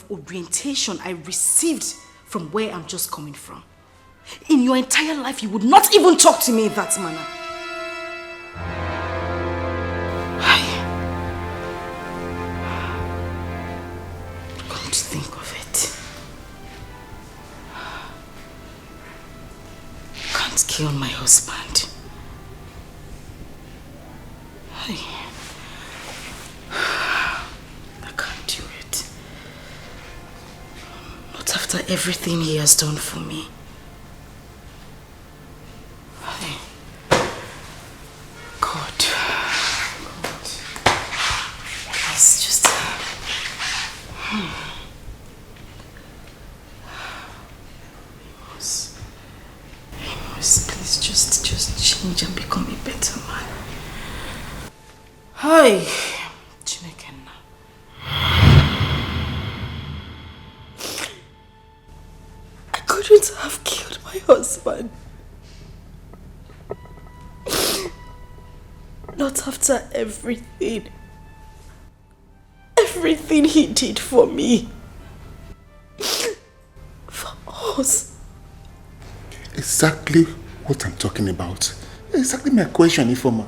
of orientation I received from where I'm just coming from. In your entire life, you would not even talk to me in that manner. Come to think of it, you can't kill my husband. I can't do it. Not after everything he has done for me. God. Please just... Amos, please just change and become a better man. Hi, Chinekenna. I couldn't have killed my husband. Not after everything he did for me. For us. Exactly what I'm talking about. Exactly my question, Ifoma.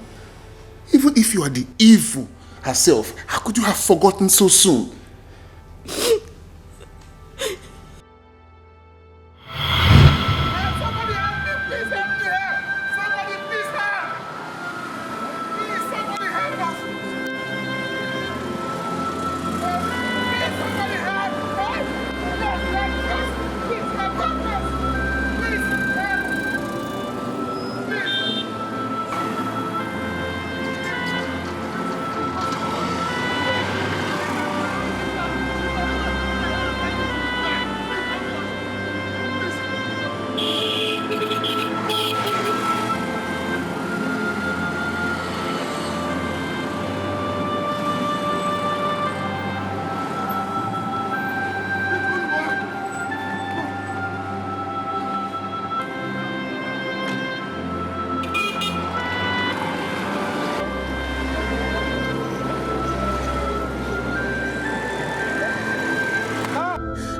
Even if you are the evil herself, how could you have forgotten so soon?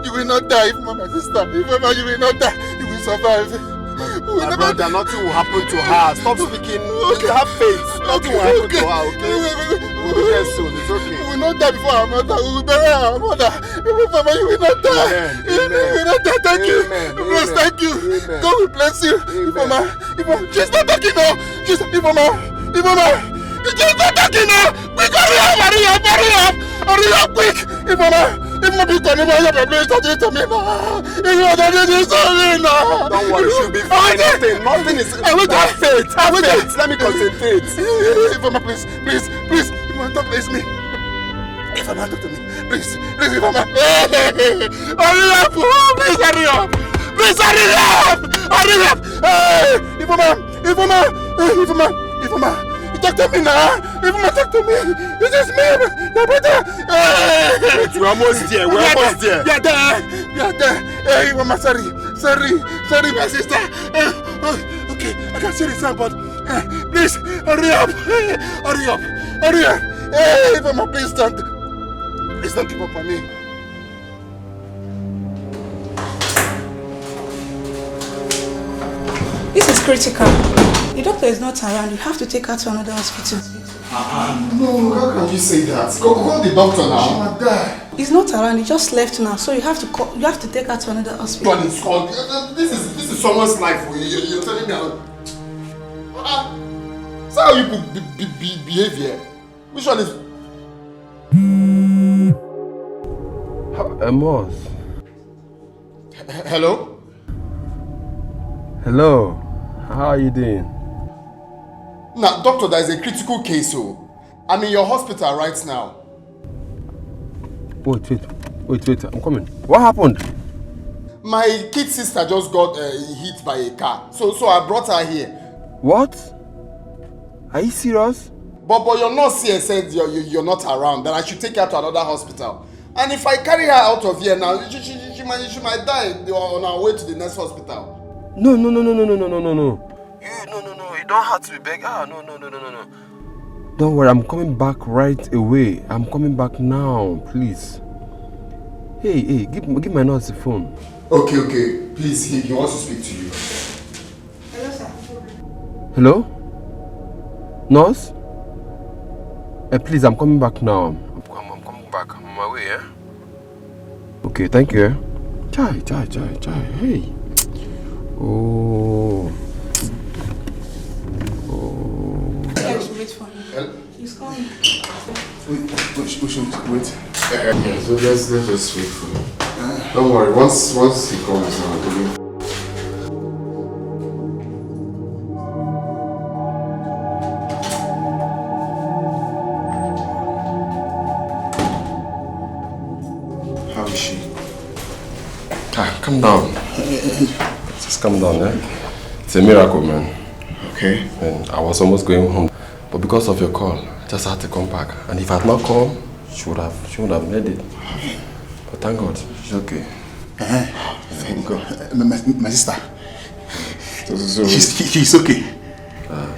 You will not die, my sister. If you will not die, you will survive. My brother, nothing will happen to her. Stop speaking. Okay. Have faith. Nothing will happen to her, okay? We will get soon. It's okay. We will not die before our mother. We will bury our mother. Mama, you will not die. Amen. You will not die. Thank you. Amen. Bless, thank you. Amen. God will bless you. Mama, she's not talking now. She's Mama. She's not talking now. Quick, hurry up, quick. Mama. If not because you have a place to do to me, don't worry, she'll be fine. Nothing is. Have faith. Let me concentrate. Ifama, please. Ifama, don't place me. Ifama, talk to me. Please, Ifama. Hurry up. Ifama. Talk to me now. Talk to me. This is me, my brother. We're almost there. We are there. Hey, Mama, sorry, my sister. Okay, I can see the sound, but please, hurry up. Hey, Mama, please don't give up on me. This is critical. The doctor is not around. You have to take her to another hospital. No, how can you say that? Call the doctor now. She might die. He's not around. He just left now, so you have to take her to another hospital. God, it's called. This is someone's life. You're telling me. So how you behave here? Which one is? Amos. Hello. Hello. How are you doing? Now, doctor, there is a critical case, so I'm in your hospital right now. Wait, I'm coming. What happened? My kid sister just got hit by a car, so I brought her here. What? Are you serious? But your nurse here said you're not around, that I should take her to another hospital. And if I carry her out of here now, she might die on our way to the next hospital. No. No, you don't have to be begging. No. Don't worry, I'm coming back right away. I'm coming back now, please. Hey, give my nurse the phone. Okay. Please, he wants to speak to you. Hello, sir. Hello? Nurse? Please, I'm coming back now. I'm coming back. I'm on my way, eh? Okay, thank you. Chai. Hey. Oh. Guys, wait for him. He's coming. We should wait. Yeah, so let's just wait for him. Don't worry, once he comes out, how is she? Calm down. Just calm down, eh? It's a miracle, man. Okay. And I was almost going home, but because of your call, I just had to come back. And if I had not come, she would have made it. But thank God, she's okay. Thank God. My sister. She's okay.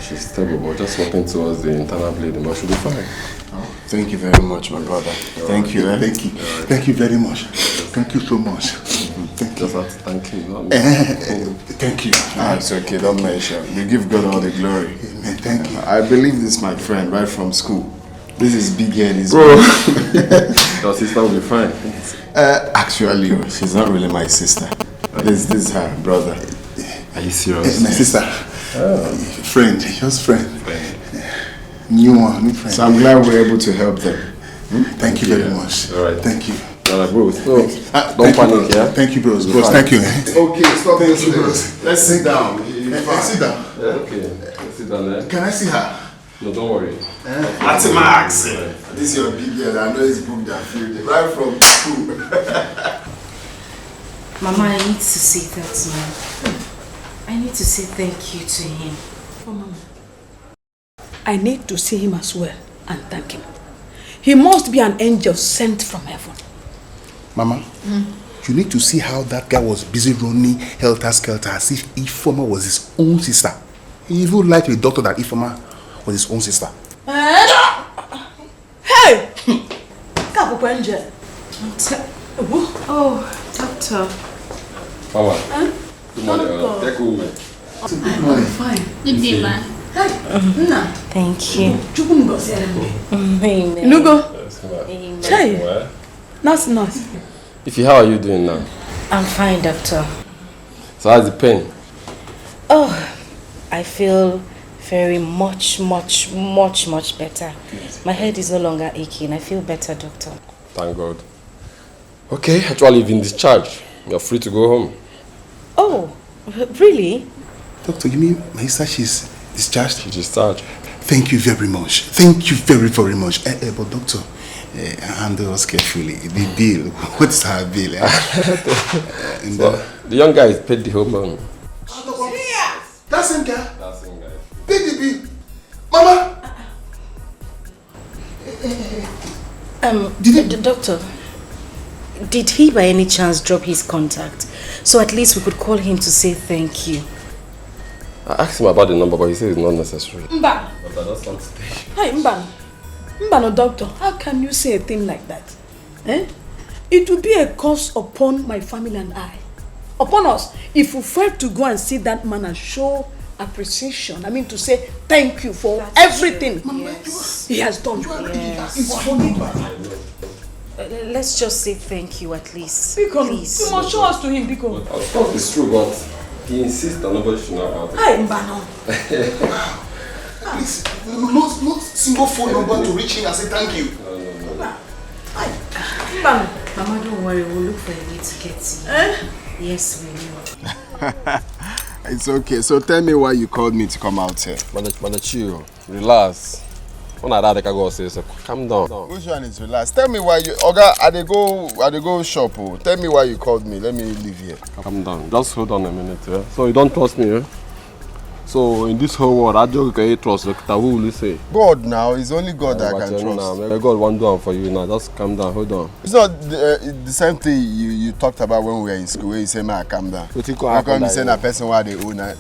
She's stable, but just walking towards the internal bleeding, but she'll be fine. Oh, thank you very much, my brother. Thank you. Thank you very much. Thank you so much. Thank you. Just have to thank you, not me. Thank you. It's okay, don't mention. We give God all the glory. Amen. Thank you. I believe this, my friend, right from school. This is big head. Your sister will be fine. Actually, she's not really my sister. This is her brother. Are you serious? My sister. Friend, just friend. New friend. So I'm glad we're able to help them. Thank you very much. All right. Thank you. Bros. So, don't panic, yeah? Thank you, bros. Thank you. Okay, stop this, bros. Let's sit down. Sit down. Okay. Sit down there. Can I see her? No, don't worry. That's my accent. This is your big girl. I know it's booked and filled right from school. Mama, I need to say that, man. I need to say thank you to him. Oh, Mama. I need to see him as well and thank him. He must be an angel sent from heaven. Mama, you need to see how that guy was busy running helter-skelter as if Ifoma was his own sister. He even lied to the doctor that Ifoma was his own sister. Hey! Oh, doctor. Mama. Good morning. Take woman. Good morning. Fine. Good day, ma. Thank you. Amen. Nugo. Amen. Hey. Nurse. How are you doing now? I'm fine, doctor. So how's the pain? Oh, I feel very much better. My head is no longer aching. I feel better, doctor. Thank God. Okay, actually you've been discharged. You're free to go home. Oh, really? Doctor, you mean my sister, she's discharged? She's discharged. Thank you very much. Thank you very, very much. But doctor, handle us carefully. The bill, what's our bill? The young guy is paid the whole money. That same guy? That same guy. Pay the bill. Mama! Doctor, did he by any chance drop his contact? So at least we could call him to say thank you. I asked him about the number, but he said it's not necessary. Mba. But I just want to stay. Hey, Mba, no, doctor. How can you say a thing like that? It will be a curse upon my family and I. Upon us, if we fail to go and see that man and show appreciation, I mean to say thank you for everything he has done. Let's just say thank you at least. Please. You must show us to him, Biko. Of course, it's true, but he insists that nobody should know about it. Hey, Mbano. Please, no single phone number to reach him and say thank you. No. Mbano. Mama, don't worry. We'll look for a way to get to you. Yes, we will. It's okay. So tell me why you called me to come out here. Man, chill. Relax. When I go say so, calm down. Which one is relax? Tell me why you... Oga, I dey go shop. Oh. Tell me why you called me. Let me leave here. Calm down. Just hold on a minute. Yeah? So you don't trust me, eh? So in this whole world, I just can't trust. Who will you say? God now. It's only God that I can trust. Now, God won't do it for you now. Just calm down. Hold on. It's not the same thing you talked about when we were in school. Where you say, man, calm down. How come you say that person why they own it?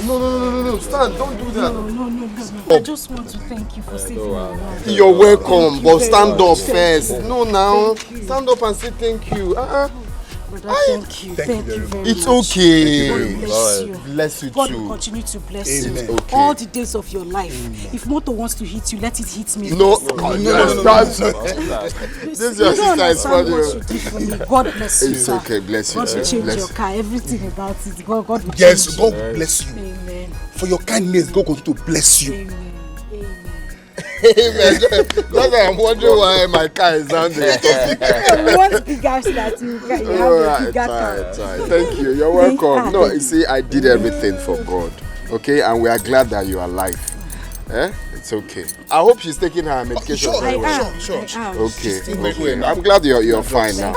No. Stand. Don't do that. No. I just want to thank you for saving my life. You're welcome, but stand up first. No, now. Stand up and say thank you. Brother, thank you very much. It's okay. God bless you. Bless you God too. will continue to bless you. Amen. Okay. All the days of your life. If Moto wants to hit you, let it hit me. No. This is your sister is funny. What you did for me. God bless you, It's sir. okay. Bless you. God will change your car, everything about it. God will Yes, change God you. bless you. Amen. For your kindness, God continue to bless you. Amen. Amen. That's why I'm wondering why my car is on the topic. We want bigger that you have a bigger car. Right. Thank you. You're welcome. No, you see, I did everything for God. Okay, and we are glad that you are alive. It's okay. I hope she's taking her medication. Sure. Okay. I'm glad you're fine now.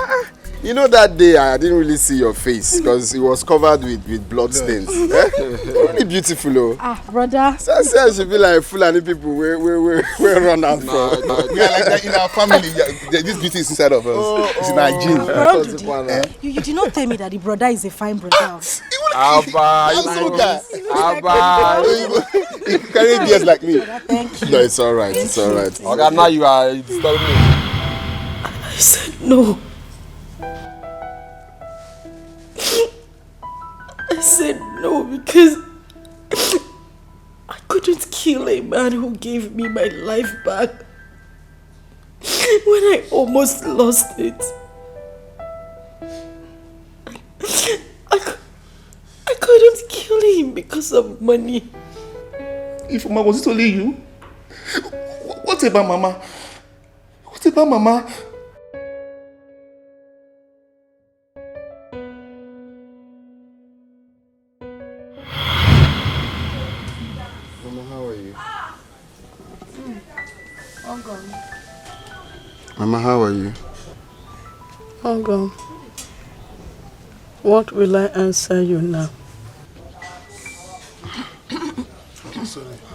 You know that day I didn't really see your face because it was covered with blood stains. Really beautiful, brother. So I should be like Fulani people where run out from. We are like that in our family. This beauty is inside of us. It's in our genes. You did not tell me that the brother is a fine brother. Abba. You carry beers like me. Thank you. No, it's alright. Okay, now you are disturbing me. I said no. I said no because I couldn't kill a man who gave me my life back when I almost lost it. I couldn't kill him because of money. If Mama, was it only you? What about Mama? Mama, how are you? Uncle, what will I answer you now?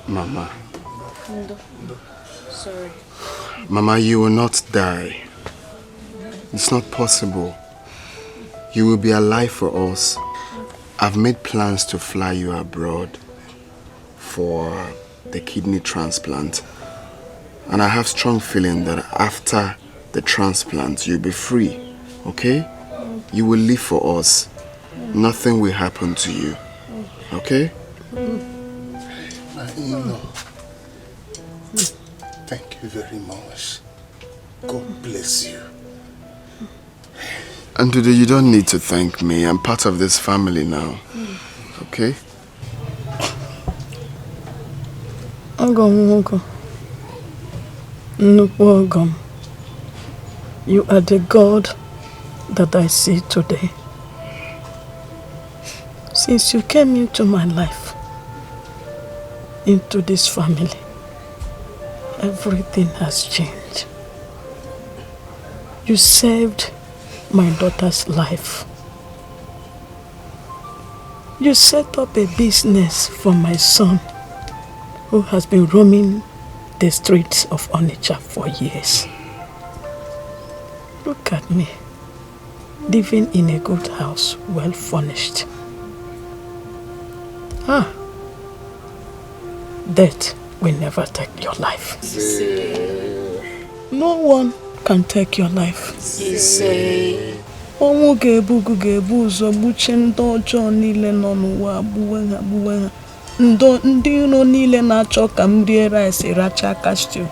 Mama. Sorry. Mama, you will not die. It's not possible. You will be alive for us. I've made plans to fly you abroad for the kidney transplant. And I have strong feeling that after the transplant, you'll be free, okay? You will live for us. Nothing will happen to you, okay? Thank you very much. God bless you. And today you don't need to thank me. I'm part of this family now, okay? Uncle. You are the God that I see today. Since you came into my life, into this family, everything has changed. You saved my daughter's life. You set up a business for my son, who has been roaming the streets of Onitsha for years. Look at me, living in a good house, well furnished. Death will never take your life. No one can take your life. Ọnwụ ga-ebu ụzọ gbuchie ndị ọjọọ niile nọ n'ụwa agbuwe ha. Ndị iro niile na-achọ ka m rie rice racha aka stew.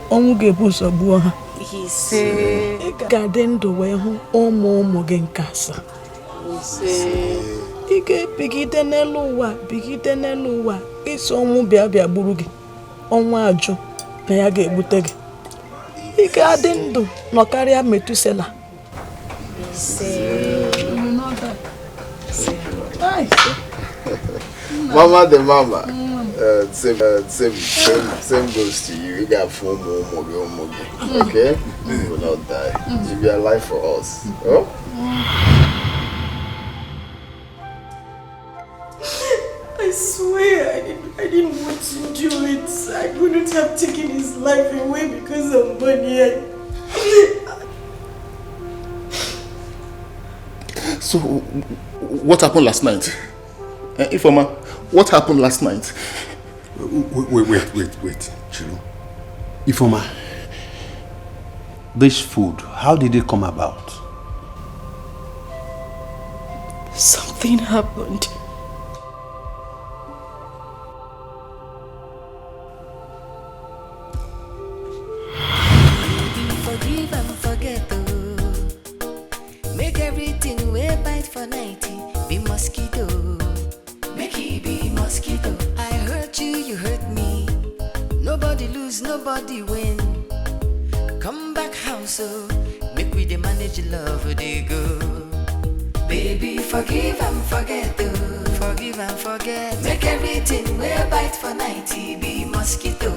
Ọnwụ ga-ebu ụzọ gbuo ha. Ị ga-adị ndụ wee hụ ụmụ gị nke asaa. Ị ga-ebigide n'elu ụwa isi ọnwụ bịa gburu gị. Ọnwụ ajụ na ya ga-egbute gị. Ị ga-adị ndụ nọkarịa Metusela. Mama the mama. Same goes to you. You got 4 more. Okay? You will not die. You'll be alive for us. Oh? I swear I didn't want to do it. I couldn't have taken his life away because of money. So, what happened last night? Ifeoma, What happened last night? Wait, Chiru. Ifoma, this food, how did it come about? Something happened. Forgive and forget, oh. Make everything way bite for 90. Be mosquito. Make it be mosquito. I hurt you, you hurt me. Nobody lose, nobody win. Come back house, oh. Make we the manage love, they go. Baby, forgive and forget, oh. Forgive and forget. Make everything way bite for 90. Be mosquito.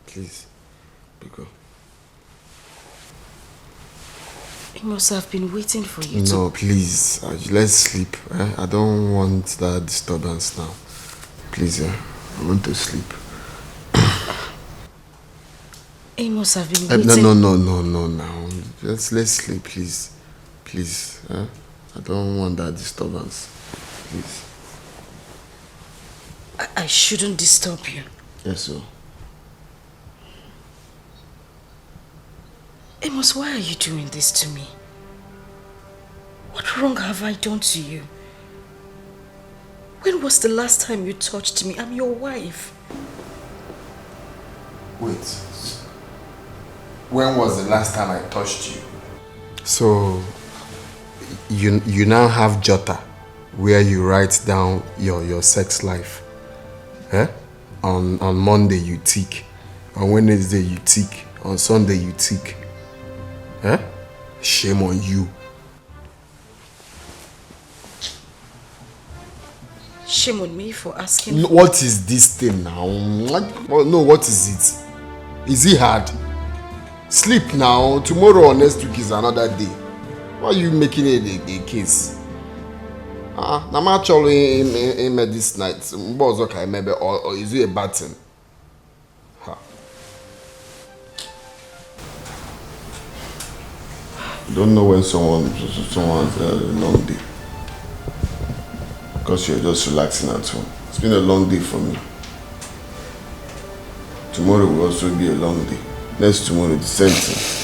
Please, Biko. He must have been waiting for you No, please. Let's sleep. I don't want that disturbance now. Please, I want to sleep. He must have been waiting. No, now. Let's sleep, please. Please. I don't want that disturbance. Please. I shouldn't disturb you. Yes, sir. Amos, why are you doing this to me? What wrong have I done to you? When was the last time you touched me? I'm your wife. Wait. When was the last time I touched you? So, you now have jotter where you write down your sex life. Eh? On Monday you tick. On Wednesday you tick. On Sunday you tick. Eh? Shame on you. Shame on me for asking. What is this thing now? What is it? Is it hard? Sleep now. Tomorrow or next week is another day. Why are you making it a case? I'm actually in this night. Or is it a bad thing? Don't know when someone's a long day. Because you're just relaxing at home. It's been a long day for me. Tomorrow will also be a long day. Next tomorrow, the same thing.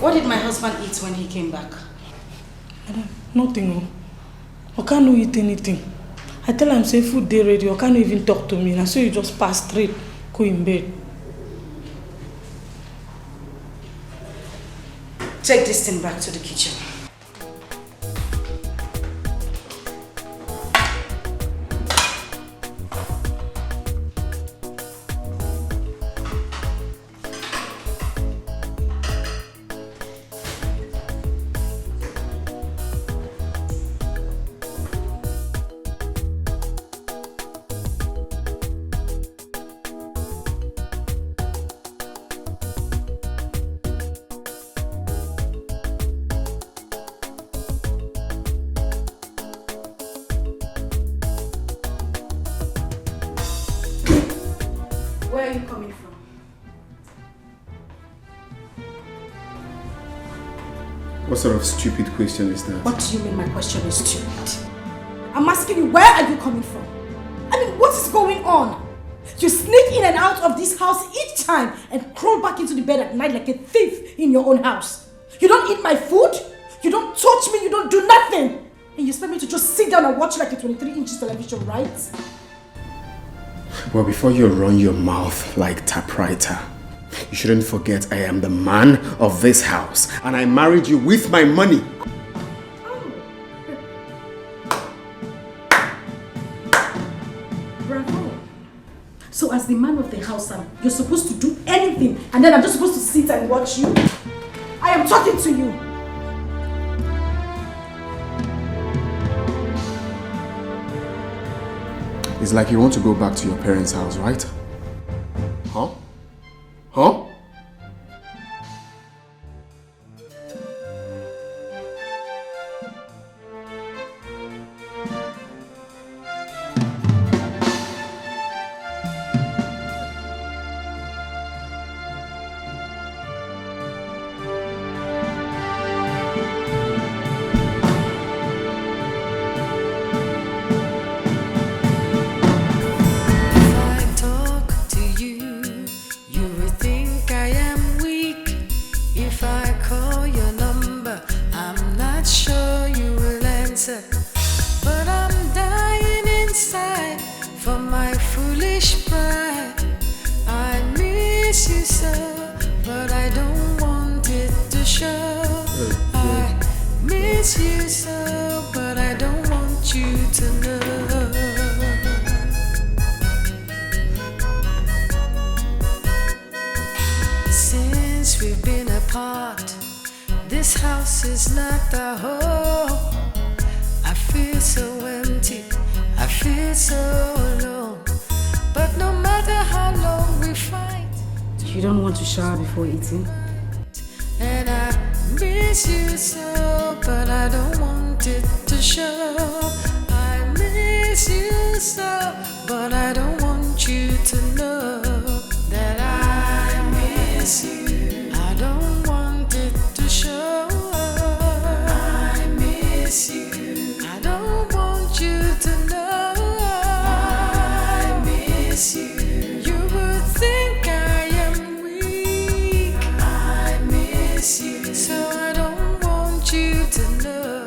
What did my husband eat when he came back? Nothing. I can't eat anything. I tell him say food day ready. I can't even talk to me. And so you just pass straight, go in bed. Take this thing back to the kitchen. Where are you coming from? What sort of stupid question is that? What do you mean my question is stupid? I'm asking you, where are you coming from? I mean, what is going on? You sneak in and out of this house each time and crawl back into the bed at night like a thief in your own house. You don't eat my food, you don't touch me, you don't do nothing. And you expect me to just sit down and watch like a 23-inch television, right? Well, before you run your mouth like typewriter, you shouldn't forget I am the man of this house and I married you with my money. Bravo. So as the man of the house, you're supposed to do anything and then I'm just supposed to sit and watch you? I am talking to you. It's like you want to go back to your parents' house, right? Huh? Huh? Before eating. And I miss you so, but I don't want it to show. I miss you so, but I don't want you to know that I miss you. I don't want it to show. I miss you. I don't want you to know. I miss you. You would think I am weak. I miss you. So I don't want you to know.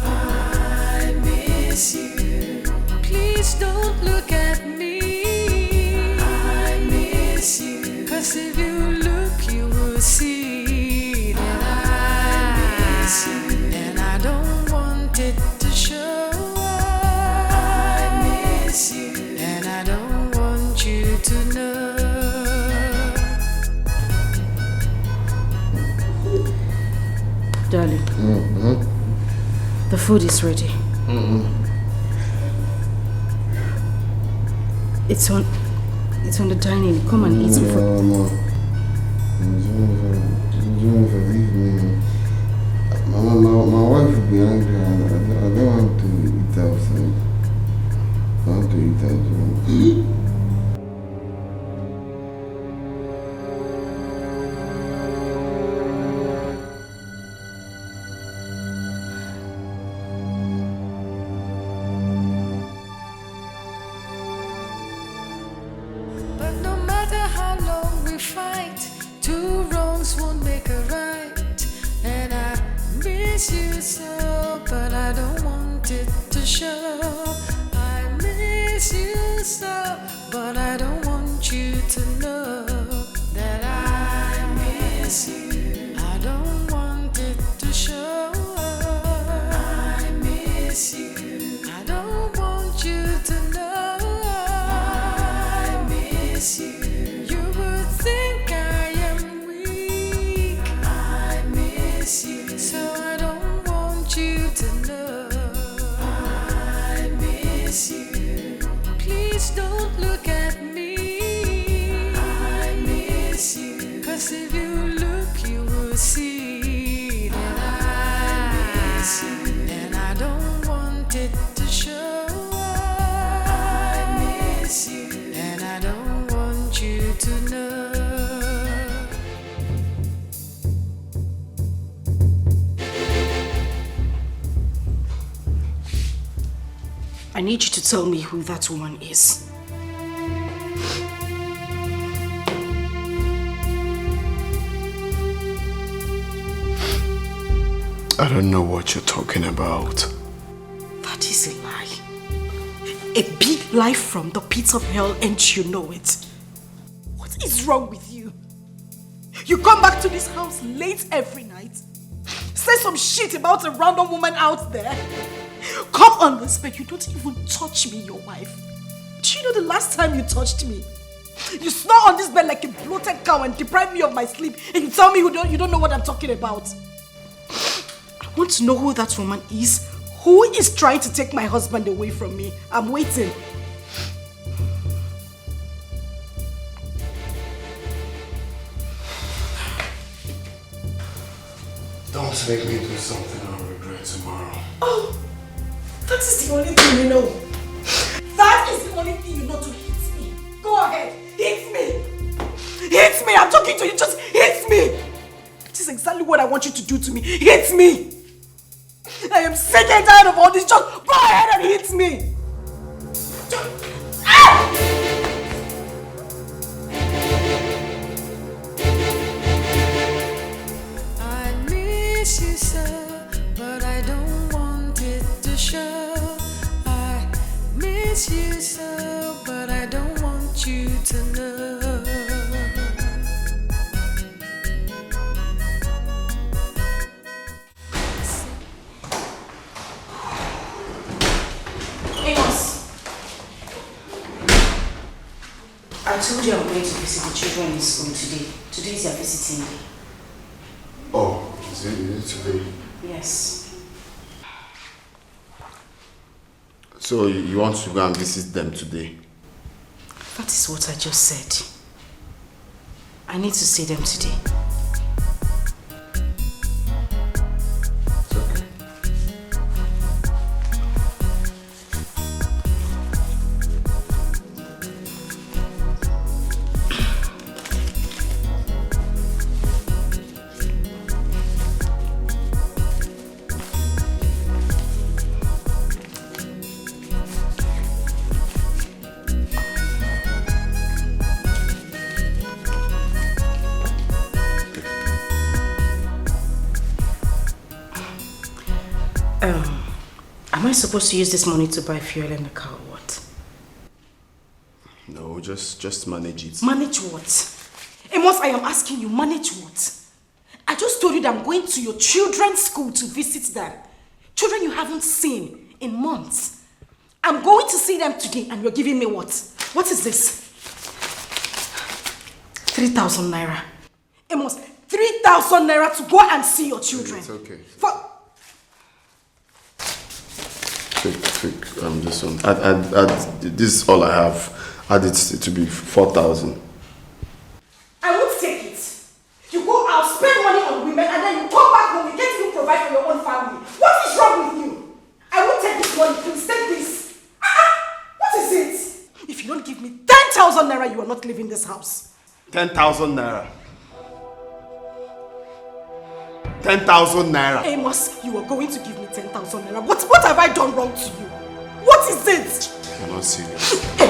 I miss you. Please don't look at me. I miss you. 'Cause if you look, you will see that I miss you. And I don't want it to show. I miss you. And I don't want you to know. Darling, the food is ready. It's on the dining. Come and eat it. Mama, my wife will be angry. I don't want to eat outside. I want to eat at home. But no matter how long we fight, two wrongs won't make a right. And I miss you so, but I don't want it to show. I miss you so, but I don't want you to know that I miss you. I don't want it to show. I miss you. I don't want you to know. I miss you. You would think I am weak. I miss you. So I don't want you to know. I miss you. Please don't look at me. I miss you. 'Cause if you look, you will see that I miss you. And I don't want it to show. I miss you. And I don't want you to know. I need you to tell me who that woman is. I don't know what you're talking about. That is a lie. A big lie from the pits of hell, and you know it. What is wrong with you? You come back to this house late every night, say some shit about a random woman out there, come on this bed, you don't even touch me, your wife. Do you know the last time you touched me? You snore on this bed like a bloated cow and deprive me of my sleep, and you tell me you don't know what I'm talking about. I want to know who that woman is. Who is trying to take my husband away from me? I'm waiting. Don't make me do something I'll regret tomorrow. Oh, that is the only thing you know. That is the only thing you know to hit me. Go ahead, hit me. Hit me, I'm talking to you, just hit me. This is exactly what I want you to do to me. Hit me. I am sick and tired of all this. Just go ahead and hit me. I miss you so, but I don't want it to show. I miss you so, but I don't want you to know. I told you I'm going to visit the children in school today. Today is their visiting day. Oh, is it today? Yes. So you want to go and visit them today? That is what I just said. I need to see them today. It's okay. Am I supposed to use this money to buy fuel in the car or what? No, just manage it. Manage what? Amos, I am asking you, manage what? I just told you that I'm going to your children's school to visit them. Children you haven't seen in months. I'm going to see them today and you're giving me what? What is this? 3,000 naira. Amos, 3,000 naira to go and see your children. It's okay. Take this one. This is all I have. Add it to be 4,000. I won't take it. You go out, spend money on women, and then you come back home, you can't even provide for your own family. What is wrong with you? I won't take this money, please take this. What is it? If you don't give me 10,000 naira, you are not leaving this house. 10,000 naira. 10,000 naira. Amos, you are going to give me 10,000 naira. What have I done wrong to you? What is it? You're not serious.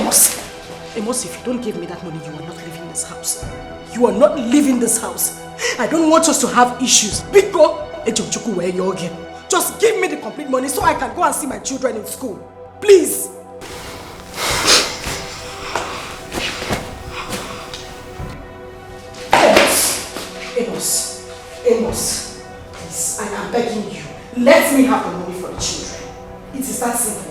Amos, if you don't give me that money, you are not leaving this house. You are not leaving this house. I don't want us to have issues. Just give me the complete money so I can go and see my children in school. Please. Amos, please, I am begging you. Let me have the money for the children. It is that simple.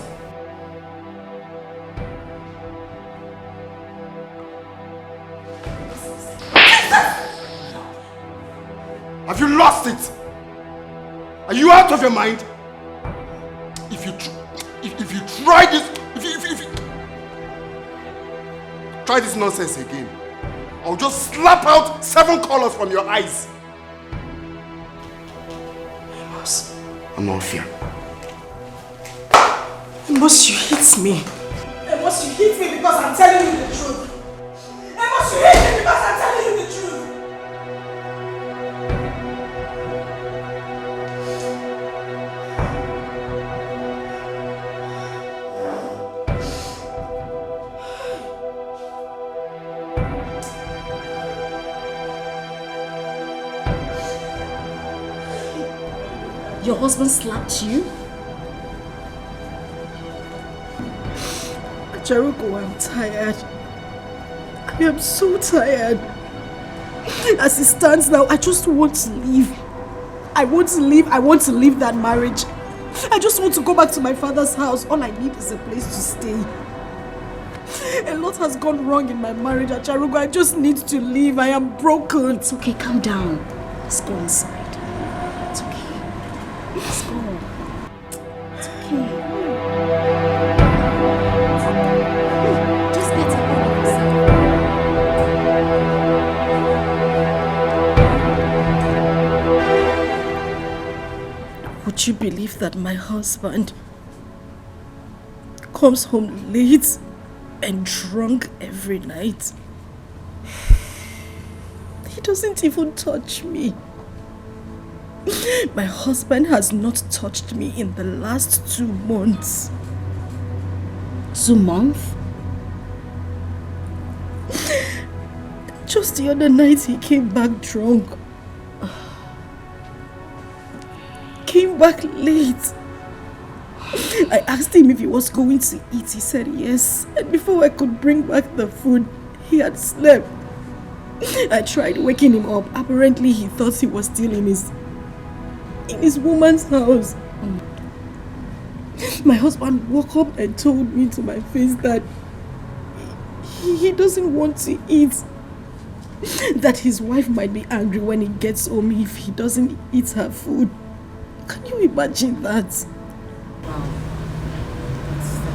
Have you lost it? Are you out of your mind? If you try this, if you try this nonsense again, I'll just slap out 7 colors from your eyes. Amos. I'm not fear. Amos, you hit me. Amos, you hit me because I'm telling you the truth. Amos, you hit me because I'm telling you the truth. Your husband slapped you? Jeruko, I'm tired. I am so tired. As it stands now, I just want to leave. I want to leave that marriage. I just want to go back to my father's house. All I need is a place to stay. A lot has gone wrong in my marriage, Acharugo. I just need to leave. I am broken. It's okay, calm down. Let's go inside. It's okay. Let's go. It's okay. Just get a hold of yourself. Would you believe that my husband comes home late and drunk every night? He doesn't even touch me. My husband has not touched me in the last 2 months. 2 months? Just the other night he came back drunk. Came back late. I asked him if he was going to eat. He said yes. And before I could bring back the food, he had slept. I tried waking him up. Apparently he thought he was still in his woman's house. My husband woke up and told me to my face that he doesn't want to eat. That his wife might be angry when he gets home if he doesn't eat her food. Can you imagine that? Wow.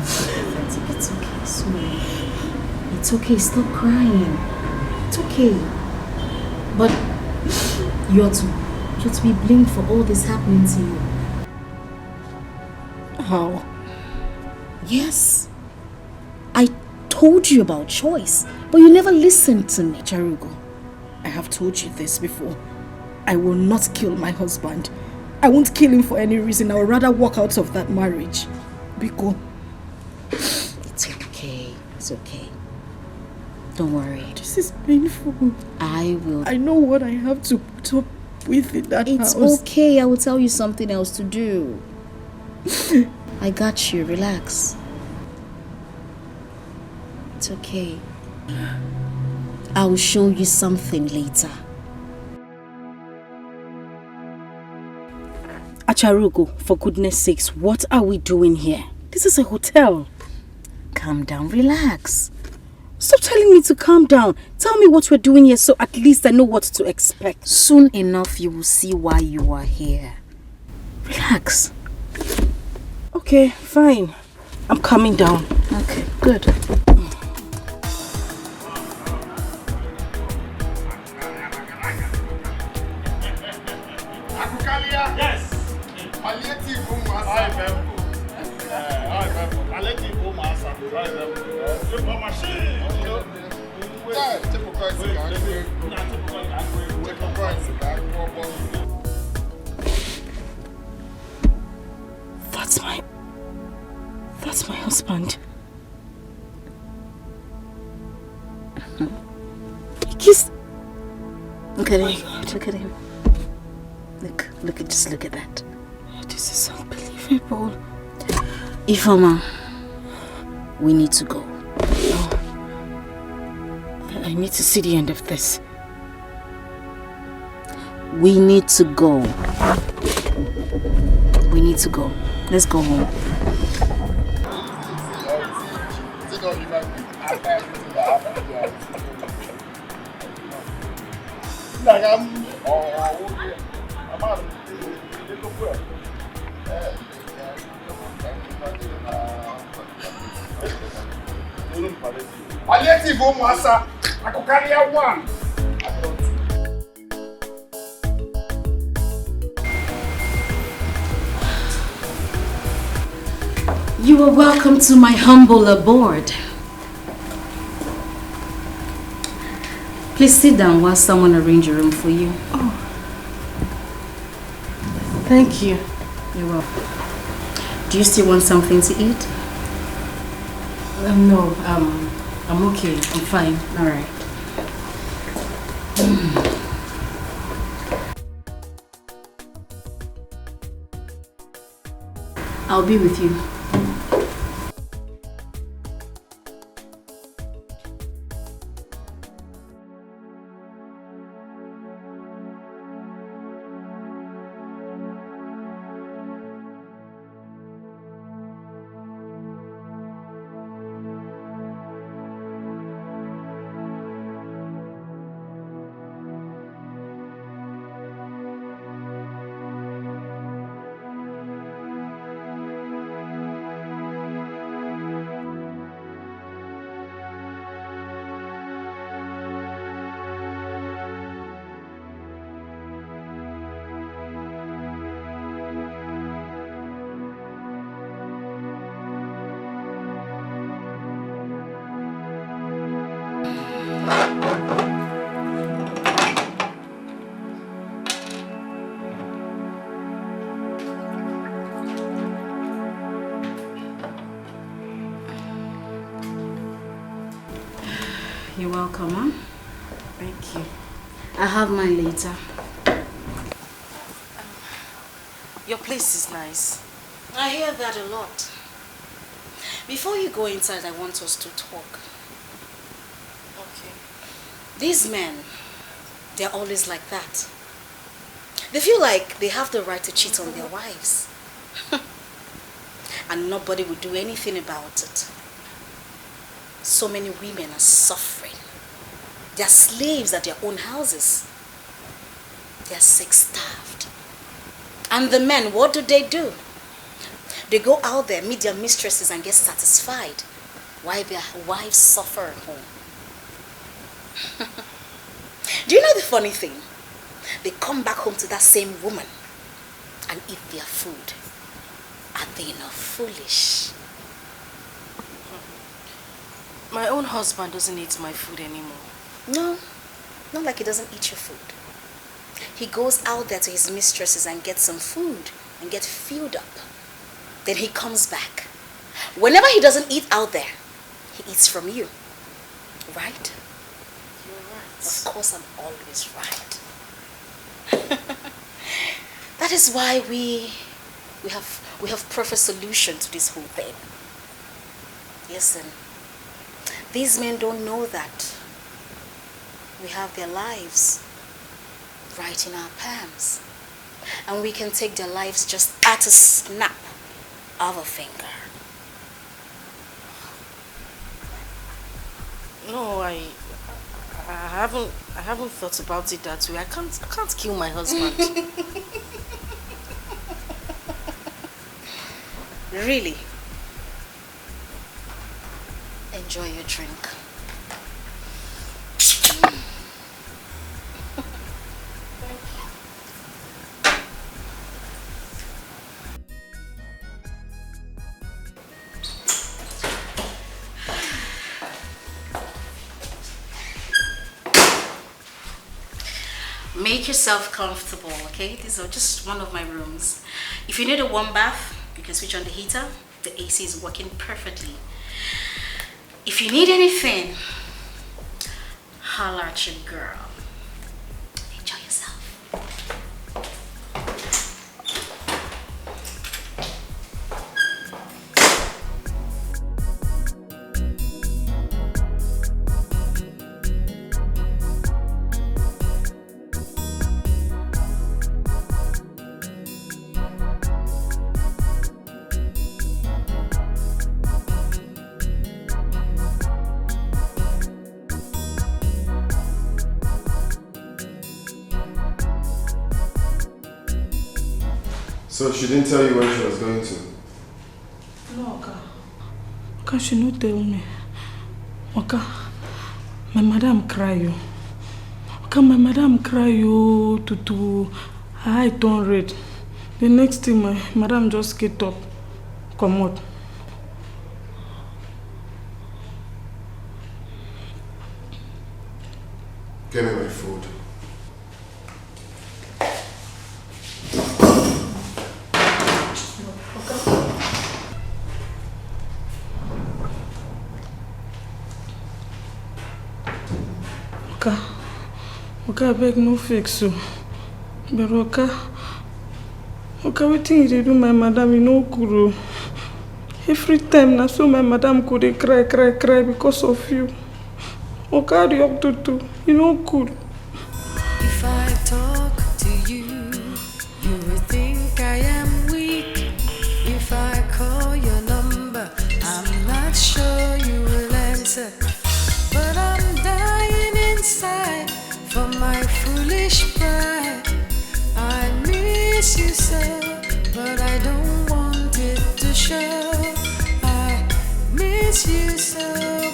That's pathetic. It's okay, sweetie. It's okay, stop crying. It's okay. But you're to be blamed for all this happening to you. How? Yes. I told you about choice, but you never listened to me. Charugo, I have told you this before. I will not kill my husband. I won't kill him for any reason. I would rather walk out of that marriage. Biko. It's okay. It's okay. Don't worry. This is painful. I will. I know what I have to put up with in that house. It's okay. I will tell you something else to do. I got you. Relax. It's okay. I'll show you something later. Acharugo, for goodness sakes, what are we doing here? This is a hotel. Calm down, relax. Stop telling me to calm down. Tell me what we're doing here so at least I know what to expect. Soon enough, you will see why you are here. Relax. Okay, fine. I'm coming down. Okay, good. Yes. That's my husband. He kissed. Look at him. Look at him. Just look at that. This is unbelievable. Ifeoma, we need to go. No. I need to see the end of this. We need to go. We need to go. Let's go home. Palliative home asa akokaria 1. You are welcome to my humble abode. Please sit down while someone arranges a room for you. Oh. Thank you. You're welcome. Do you still want something to eat? No, I'm okay. I'm fine. All right. I'll be with you. You're welcome, huh? Thank you. I'll have mine later. Your place is nice. I hear that a lot. Before you go inside, I want us to talk. Okay. These men, they're always like that. They feel like they have the right to cheat on their wives. And nobody will do anything about it. So many women are suffering. They're slaves at their own houses. They're sex-starved. And the men, what do? They go out there, meet their mistresses and get satisfied while their wives suffer at home. Do you know the funny thing? They come back home to that same woman and eat their food. Are they not foolish? My own husband doesn't eat my food anymore. No, not like he doesn't eat your food. He goes out there to his mistresses and gets some food and get filled up. Then he comes back. Whenever he doesn't eat out there, he eats from you. Right? You're right. Of course I'm always right. That is why we have perfect solution to this whole thing. Listen, these men don't know that we have their lives right in our palms, and we can take their lives just at a snap of a finger. No, I haven't thought about it that way. I can't kill my husband. Really? Enjoy your drink. Make yourself comfortable, okay? These are just one of my rooms. If you need a warm bath, you can switch on the heater. The AC is working perfectly. If you need anything, holler at your girl. Enjoy yourself. So she didn't tell you where she was going to? No, Oka. Oka, she no tell me. Oka, my madam cry you. Oka, my madam cry you to her eye turn red. The next thing, my madam just get up, come out. Give me my food. Oka, beg no fix so. But Oka, wetin you dey do my madam, you no good. Every time na so my madam go dey cry because of you. Oka, you up to you no good. If I talk to you, you will think I am weak. If I call your number, I'm not sure you will answer. But I'm dying inside for my foolish pride. I miss you so, but I don't want it to show. I miss you so,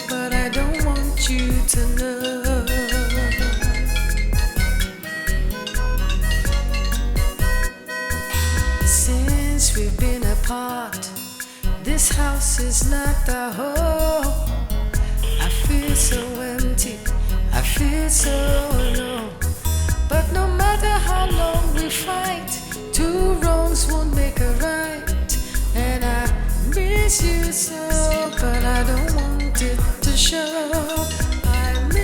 but I don't want you to know. Since we've been apart, this house is not a home. I feel so empty, I feel so alone. But no matter how long we fight, two wrongs won't make a right. And I miss you so, but I don't want it to show. I miss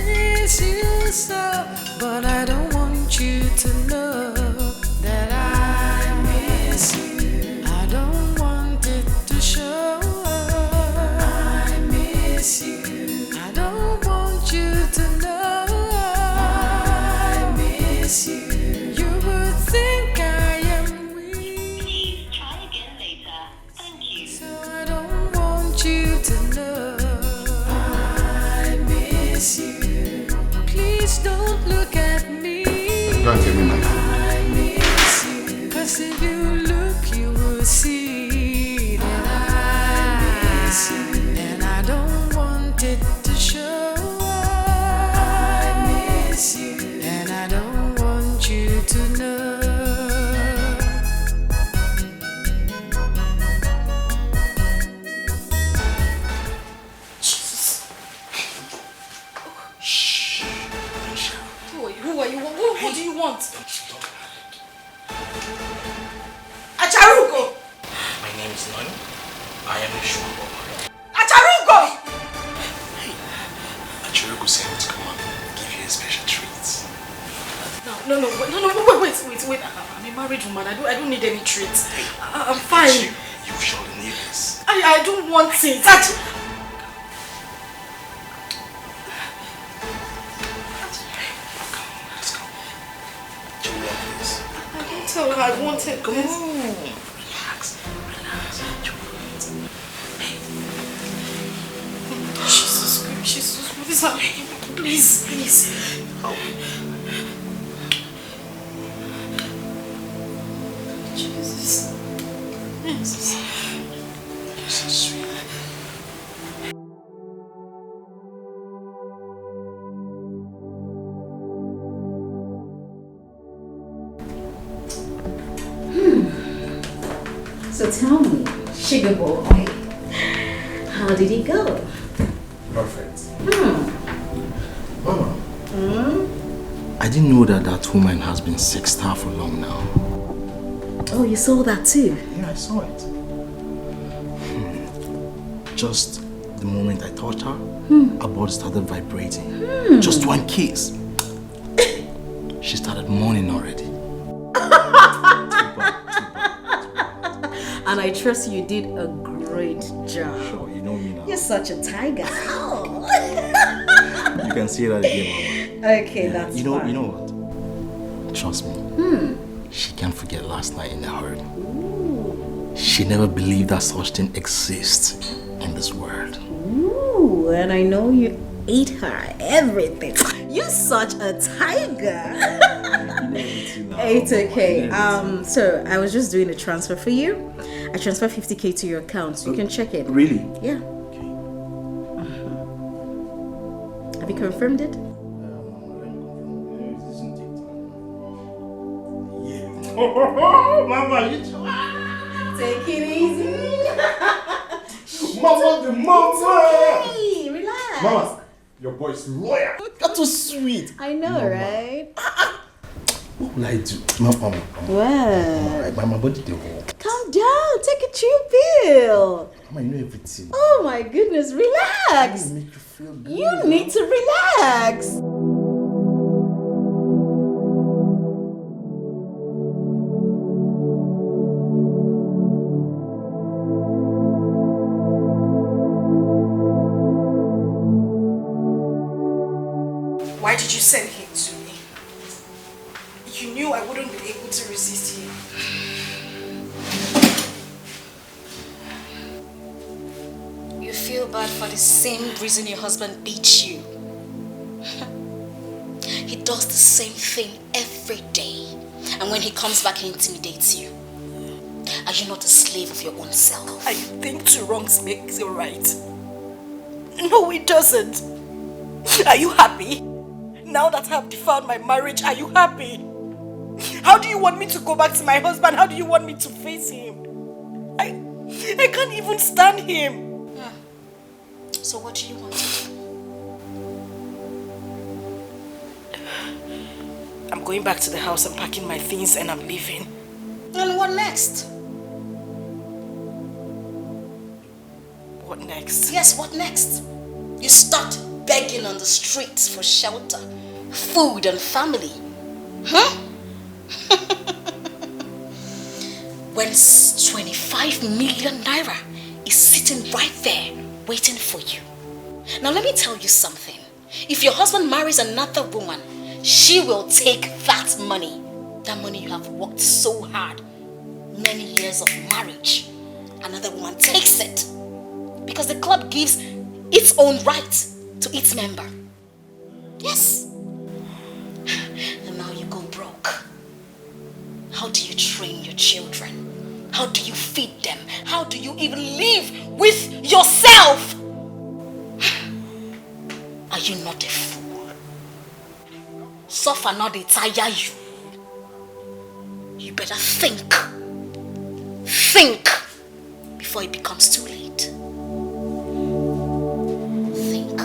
so, but I don't want you to know that I miss you. I don't want it to show. I miss you. I don't want you to know. I miss you. You would think I am weak. Please try again later. Thank you. So I don't want you to know. I miss you. Please don't look at me. Go and give me my phone. I miss you. 'Cause if you look, you will see that I miss you. And I don't want it to show. I miss you. And I don't want you to know. Who are you? What do you want? Acharugo! My name is Nani. I am a sugar. Acharugo! Acharugo sent me to come and give you a special treat. No, wait. I'm a married woman. I don't need any treats. I'm fine. You surely need this. I don't want it. I don't tell her I wanted Come this. on. Relax. Jesus, what is happening? Please. Oh. Jesus. You're so sweet. So tell me, sugar boy, how did it go? Perfect. Mama. I didn't know that woman has been sex star for long now. Oh, you saw that too? Yeah, I saw it. Just the moment I touched her, her body started vibrating. Just one kiss. She started moaning already. And I trust you did a great job. Sure, you know me now. You're such a tiger. You can see that again, Mama. Okay, that's You know fine. what? Trust me. She can't forget last night in the herd. She never believed that such thing exists in this world. Ooh, and I know you ate her everything. You're such a tiger. It's okay. So I was just doing a transfer for you. I transferred 50K to your account, so you can check it. Really? Yeah. Have you confirmed it? Oh, Mama, you Take it easy. Mama, the mama. Hey, relax. Mama, your boy is loyal. That's so sweet. I know, right? What will I do? Mama. Well, My body they walk. calm down. Take a chill pill. Mama, you know everything. Oh my goodness, relax. Make you feel good. You need to relax. Why did you send him to me? You knew I wouldn't be able to resist him. You feel bad for the same reason your husband beats you. He does the same thing every day. And when he comes back, he intimidates you. Are you not a slave of your own self? I think two wrongs makes it right. No, it doesn't. Are you happy? Now that I've defiled my marriage, are you happy? How do you want me to go back to my husband? How do you want me to face him? I can't even stand him. So what do you want to do? I'm going back to the house and packing my things and I'm leaving. And what next? What next? Yes, what next? You start begging on the streets for shelter. food and family. Huh? When 25 million naira is sitting right there waiting for you. Now let me tell you something. If your husband marries another woman, she will take that money. That money you have worked so hard, many years of marriage. Another woman takes it. Because the club gives its own right to its member. Yes. And now you go broke. How do you train your children? How do you feed them? How do you even live with yourself? Are you not a fool? Suffer not, they tire you. You better think. Think before it becomes too late. Think.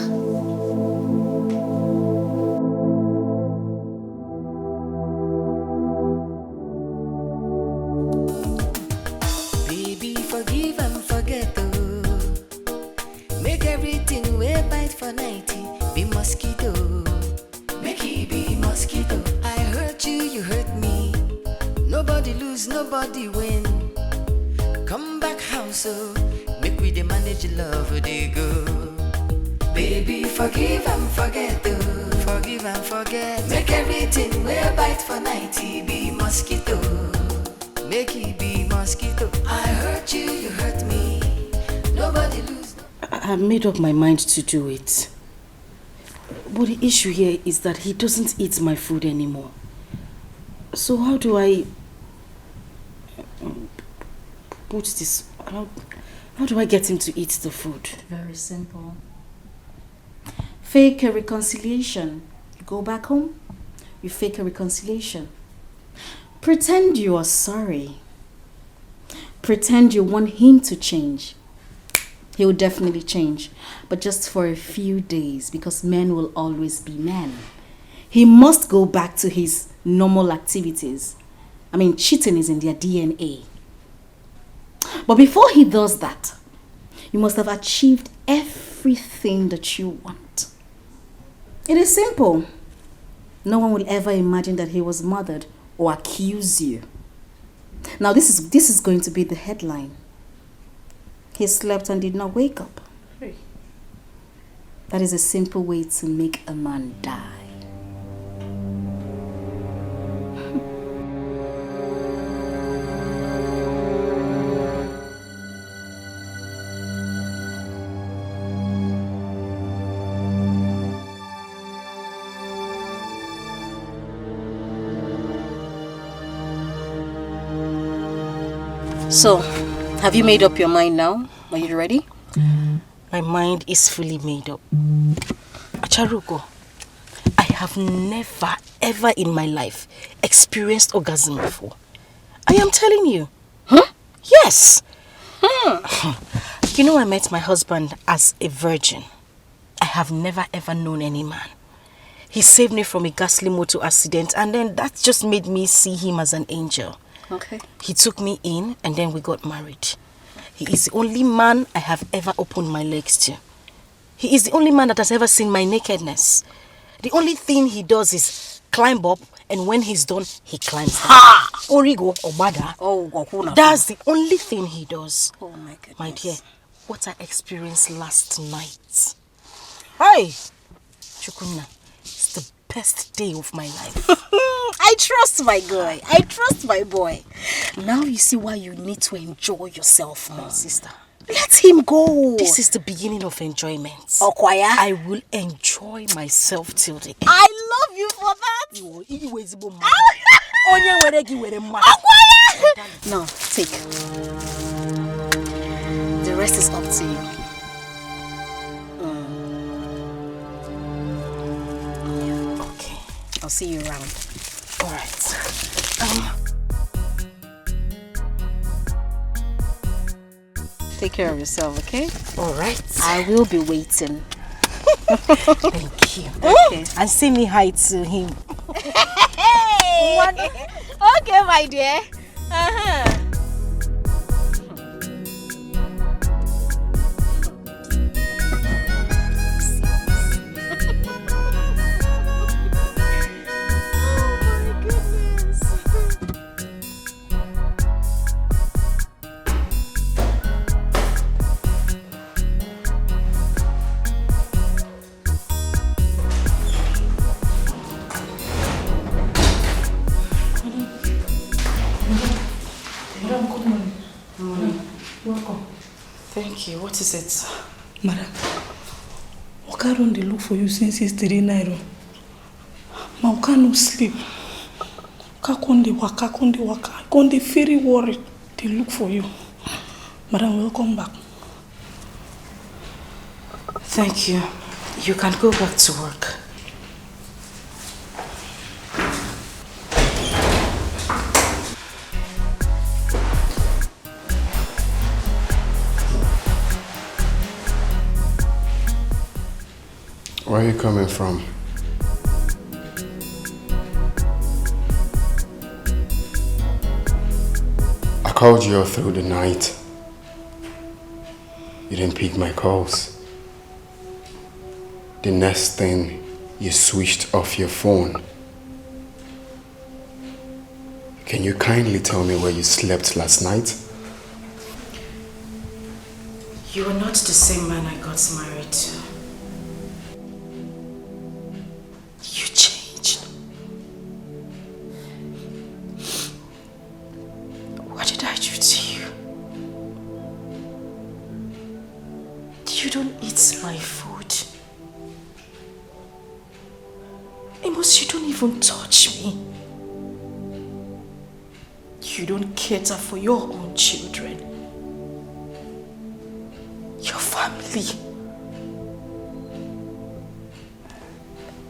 Baby, forgive and forget, oh. Make everything way bite for 90. Be mosquito. Make it be mosquito. I hurt you, you hurt me. Nobody lose, nobody win. Come back house, oh. Make we dey manage love, they go. Baby, forgive and forget, oh. Forgive and forget. Make everything way bite for 90. Be mosquito. Make it be mosquito. I hurt you, you hurt me. Nobody lose. I've made up my mind to do it. But the issue here is that he doesn't eat my food anymore. So how do I put this? How do I get him to eat the food? Very simple. Fake a reconciliation. You go back home, you fake a reconciliation. Pretend you are sorry. Pretend you want him to change. He will definitely change, but just for a few days, because men will always be men. He must go back to his normal activities. I mean, cheating is in their DNA. But before he does that, you must have achieved everything that you want. It is simple. No one will ever imagine that he was murdered or accuse you. Now, this is going to be the headline. He slept and did not wake up. That is a simple way to make a man die. So, have you made up your mind now? Are you ready? My mind is fully made up. Acharuko, I have never ever in my life experienced orgasm before. I am telling you. Huh? Yes. You know, I met my husband as a virgin. I have never ever known any man. He saved me from a ghastly motor accident, and then that just made me see him as an angel. Okay. He took me in and then we got married. He is the only man I have ever opened my legs to. He is the only man that has ever seen my nakedness. The only thing he does is climb up, and when he's done, he climbs down. Ha! Origo Obada. Oh, that's the only thing he does. Oh my goodness. My dear, what I experienced last night. Hi! Chukunna, it's the best day of my life. I trust my guy. I trust my boy. Now you see why you need to enjoy yourself more, sister. Let him go. This is the beginning of enjoyment. Okwaya. I will enjoy myself till the end. I love you for that. Now, take. The rest is up to you. Okay. I'll see you around. All right. Take care of yourself, okay? All right. I will be waiting. Thank you. Okay. And say me hi to him. Hey! Okay, my dear. Uh-huh. Madam, good morning. Welcome. Thank you. What is it? Madam, Oga don dey look for you since yesterday night. Ma Oga no sleep. Oga come dey waka. Come dey very worried. They look for you. Madam, welcome back. Thank you. You can go back to work. Where are you coming from? I called you all through the night. You didn't pick my calls. The next thing, you switched off your phone. Can you kindly tell me where you slept last night? You are not the same man I got married to. You changed. What did I do to you? You don't eat my food. Amos, you don't even touch me. You don't cater for your own children. Your family.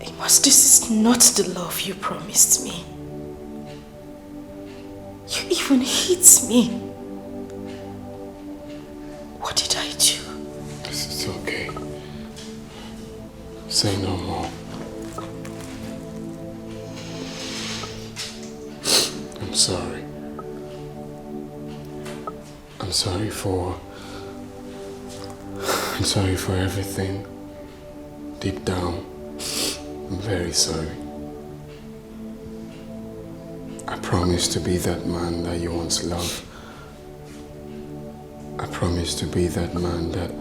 Amos, this is not the love you promised me. You even hit me. What did I do? It's okay. Say no more. I'm sorry. I'm sorry for everything. Deep down, I'm very sorry. I promise to be that man that you once loved. I promise to be that man that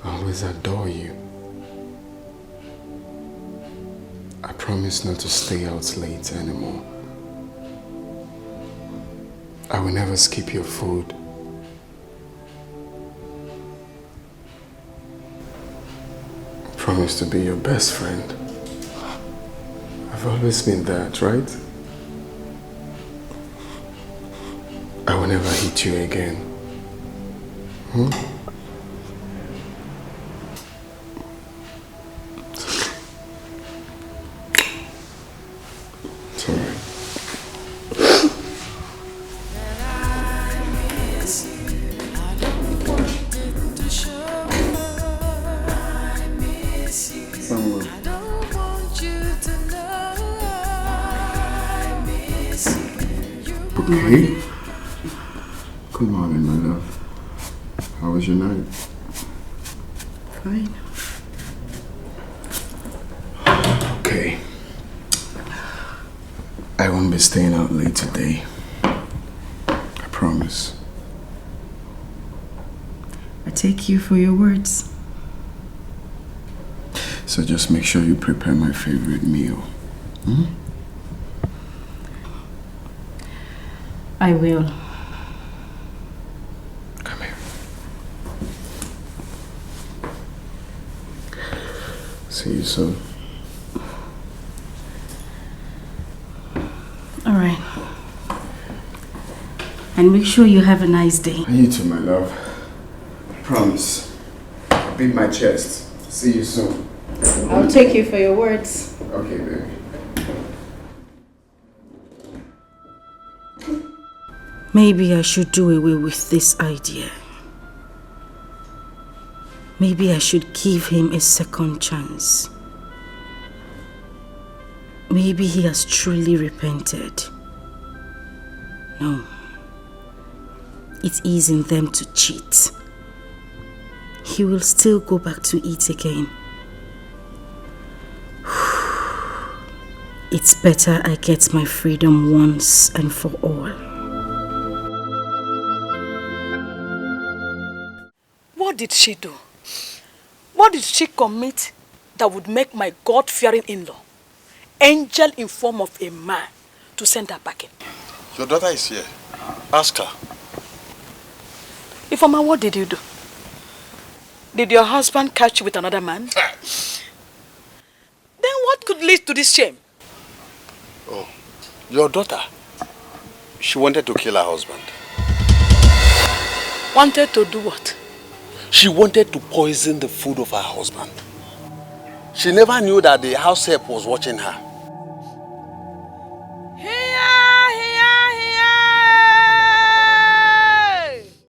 always adore you. I promise not to stay out late anymore. I will never skip your food. I promise to be your best friend. I've always been that, right? I will never hit you again. Sorry. Okay. Good morning, my love. How was your night? Fine. Okay. I won't be staying out late today. I promise. I take you for your words. So just make sure you prepare my favorite meal. I will. Come here. See you soon. All right. And make sure you have a nice day. You too, my love. Promise. I'll beat my chest. See you soon. I'll take you for your words. Okay, baby. Maybe I should do away with this idea. Maybe I should give him a second chance. Maybe he has truly repented. No. It is in them to cheat. He will still go back to it again. It's better I get my freedom once and for all. What did she do? What did she commit that would make my God-fearing in-law, angel in form of a man, to send her back in? Your daughter is here. Ask her. Ifeoma, what did you do? Did your husband catch you with another man? Then what could lead to this shame? Oh, your daughter. She wanted to kill her husband. Wanted to do what? She wanted to poison the food of her husband. She never knew that the house help was watching her.